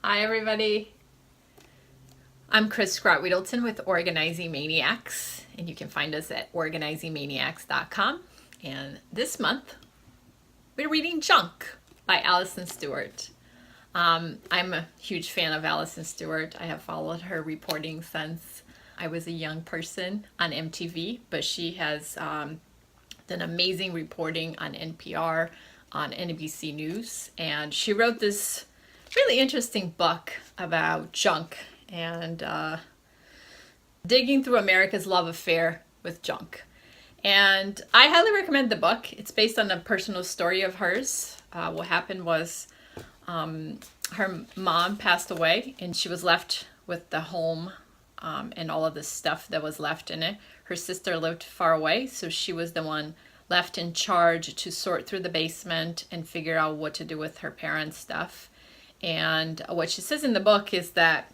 Hi everybody, I'm Sgrott-Wheedleton with Organizing Maniacs, and you can find us at organizingmaniacs.com. And this month we're reading Junk by Alison Stewart. I'm a huge fan of Alison Stewart. I have followed her reporting since I was a young person on MTV, but she has done amazing reporting on NPR, on NBC News, and she wrote this really interesting book about junk and digging through America's love affair with junk. And I highly recommend the book. It's based on a personal story of hers. What happened was her mom passed away and she was left with the home and all of the stuff that was left in it. Her sister lived far away, so she was the one left in charge to sort through the basement and figure out what to do with her parents' stuff. And what she says in the book is that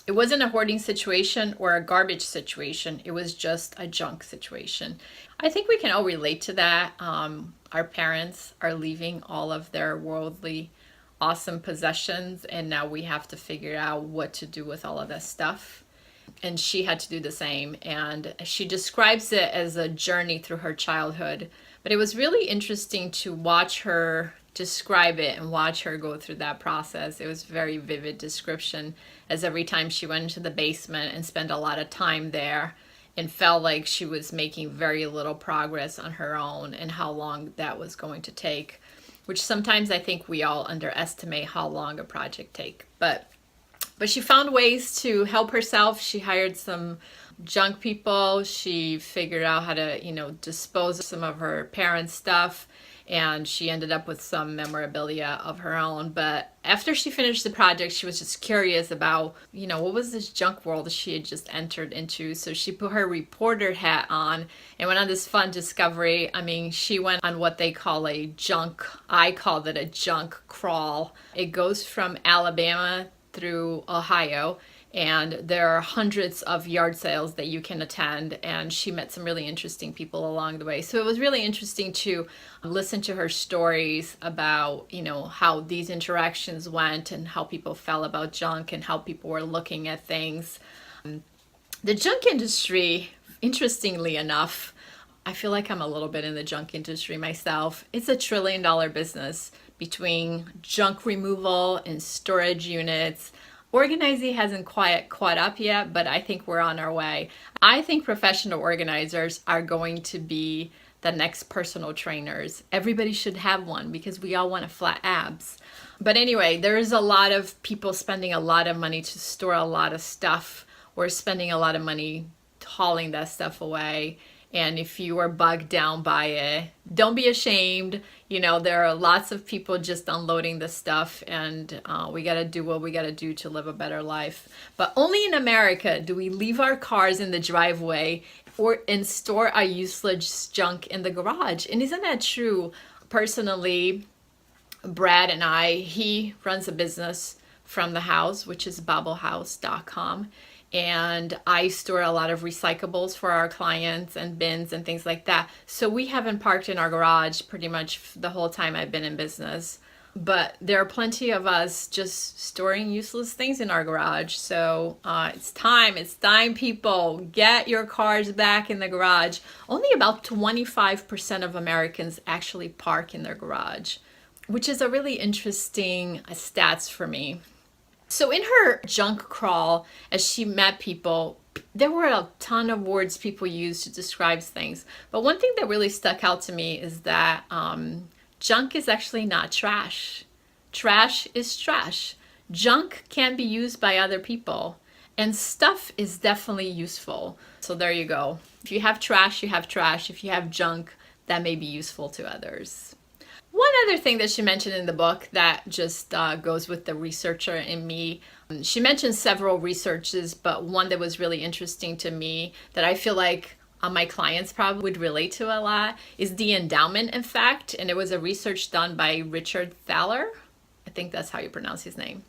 it wasn't a hoarding situation or a garbage situation. It was just a junk situation. I think we can all relate to that. Our parents are leaving all of their worldly, awesome possessions, and now we have to figure out what to do with all of that stuff. And she had to do the same. And she describes it as a journey through her childhood. But it was really interesting to watch her describe it and watch her go through that process. It was a very vivid description, as every time she went into the basement and spent a lot of time there and felt like she was making very little progress on her own and how long that was going to take, which sometimes I think we all underestimate how long a project takes. But she found ways to help herself. She hired some junk people. She figured out how to, dispose of some of her parents' stuff. And she ended up with some memorabilia of her own. But after she finished the project, she was just curious about, what was this junk world she had just entered into. So she put her reporter hat on and went on this fun discovery. I mean, she went on what they call a junk, I called it a junk crawl. It goes from Alabama through Ohio, and there are hundreds of yard sales that you can attend, and she met some really interesting people along the way. So it was really interesting to listen to her stories about, how these interactions went and how people felt about junk and how people were looking at things. The junk industry, interestingly enough, I feel like I'm a little bit in the junk industry myself. It's a $1 trillion business between junk removal and storage units. Organizing hasn't quite caught up yet, but I think we're on our way. I think professional organizers are going to be the next personal trainers. Everybody should have one because we all want flat abs. But anyway, there's a lot of people spending a lot of money to store a lot of stuff, or spending a lot of money hauling that stuff away. And if you are bugged down by it, don't be ashamed. There are lots of people just unloading the stuff, and we got to do what we got to do to live a better life. But only in America do we leave our cars in the driveway and store our useless junk in the garage. And isn't that true? Personally, Brad and he runs a business from the house, which is bobblehouse.com. And I store a lot of recyclables for our clients and bins and things like that. So we haven't parked in our garage pretty much the whole time I've been in business. But there are plenty of us just storing useless things in our garage. So it's time, people. Get your cars back in the garage. Only about 25% of Americans actually park in their garage, which is a really interesting stats for me. So in her junk crawl, as she met people, there were a ton of words people used to describe things. But one thing that really stuck out to me is that junk is actually not trash. Trash is trash. Junk can be used by other people. And stuff is definitely useful. So there you go. If you have trash, you have trash. If you have junk, that may be useful to others. One other thing that she mentioned in the book that just goes with the researcher in me, she mentioned several researches, but one that was really interesting to me that I feel like my clients probably would relate to a lot is the Endowment effect. And it was a research done by Richard Thaler. I think that's how you pronounce his name.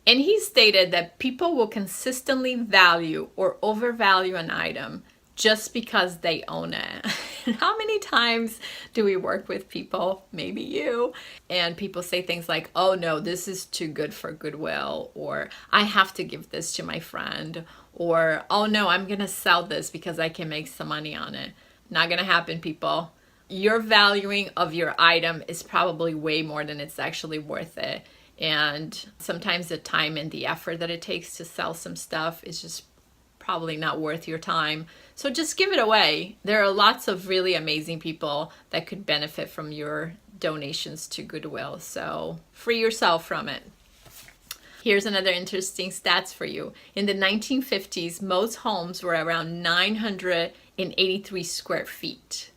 And he stated that people will consistently value or overvalue an item just because they own it. How many times do we work with people, maybe you, and people say things like, oh no, this is too good for Goodwill, or I have to give this to my friend, or oh no, I'm gonna sell this because I can make some money on it. Not gonna happen, people. Your valuing of your item is probably way more than it's actually worth it. And sometimes the time and the effort that it takes to sell some stuff is just probably not worth your time. So just give it away. There are lots of really amazing people that could benefit from your donations to Goodwill. So free yourself from it. Here's another interesting stats for you. In the 1950s, most homes were around 983 square feet.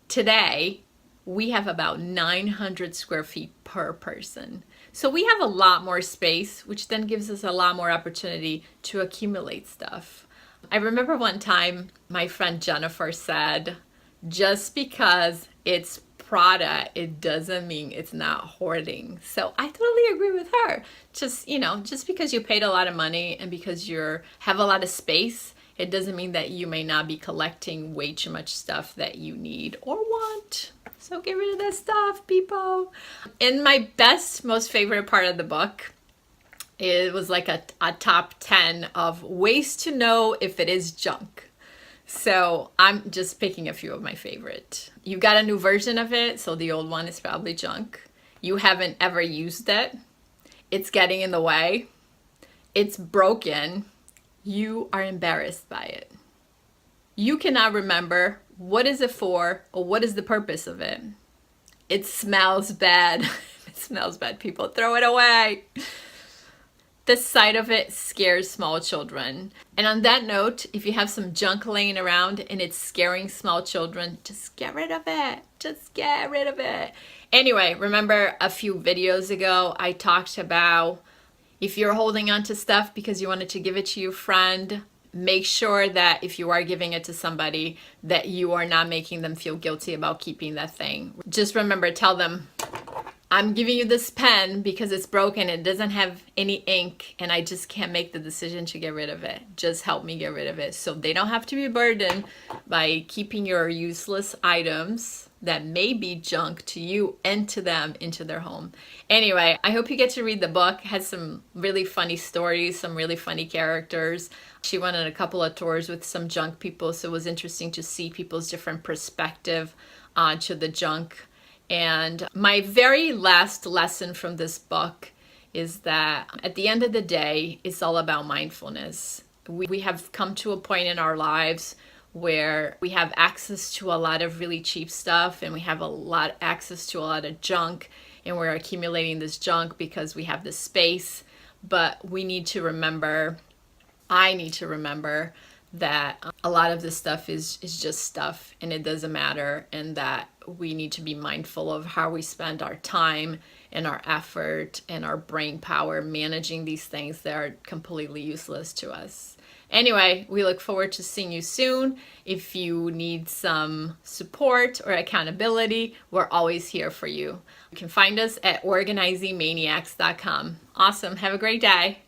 Today, we have about 900 square feet per person. So we have a lot more space, which then gives us a lot more opportunity to accumulate stuff. I remember one time my friend Jennifer said, just because it's Prada, it doesn't mean it's not hoarding. So I totally agree with her. Just, just because you paid a lot of money and because you have a lot of space, it doesn't mean that you may not be collecting way too much stuff that you need or want. So get rid of that stuff, people. And my most favorite part of the book, it was like a top 10 of ways to know if it is junk. So I'm just picking a few of my favorite. You got a new version of it, so the old one is probably junk. You haven't ever used it. It's getting in the way. It's broken. You are embarrassed by it. You cannot remember what is it for or what is the purpose of it. It smells bad. It smells bad, people. Throw it away. The sight of it scares small children. And on that note, if you have some junk laying around and it's scaring small children, just get rid of it. Just get rid of it. Anyway, remember a few videos ago, I talked about if you're holding on to stuff because you wanted to give it to your friend, make sure that if you are giving it to somebody, that you are not making them feel guilty about keeping that thing. Just remember, tell them, I'm giving you this pen because it's broken, it doesn't have any ink, and I just can't make the decision to get rid of it. Just help me get rid of it. So they don't have to be burdened by keeping your useless items that may be junk to you and to them into their home. Anyway, I hope you get to read the book. It has some really funny stories, some really funny characters. She went on a couple of tours with some junk people, so it was interesting to see people's different perspective to the junk. And my very last lesson from this book is that at the end of the day, it's all about mindfulness. We have come to a point in our lives where we have access to a lot of really cheap stuff and we have access to a lot of junk, and we're accumulating this junk because we have this space. But we need to remember, I need to remember that a lot of this stuff is just stuff and it doesn't matter, and that we need to be mindful of how we spend our time and our effort and our brain power managing these things that are completely useless to us. Anyway, we look forward to seeing you soon. If you need some support or accountability, we're always here for you. You can find us at organizingmaniacs.com. Awesome. Have a great day.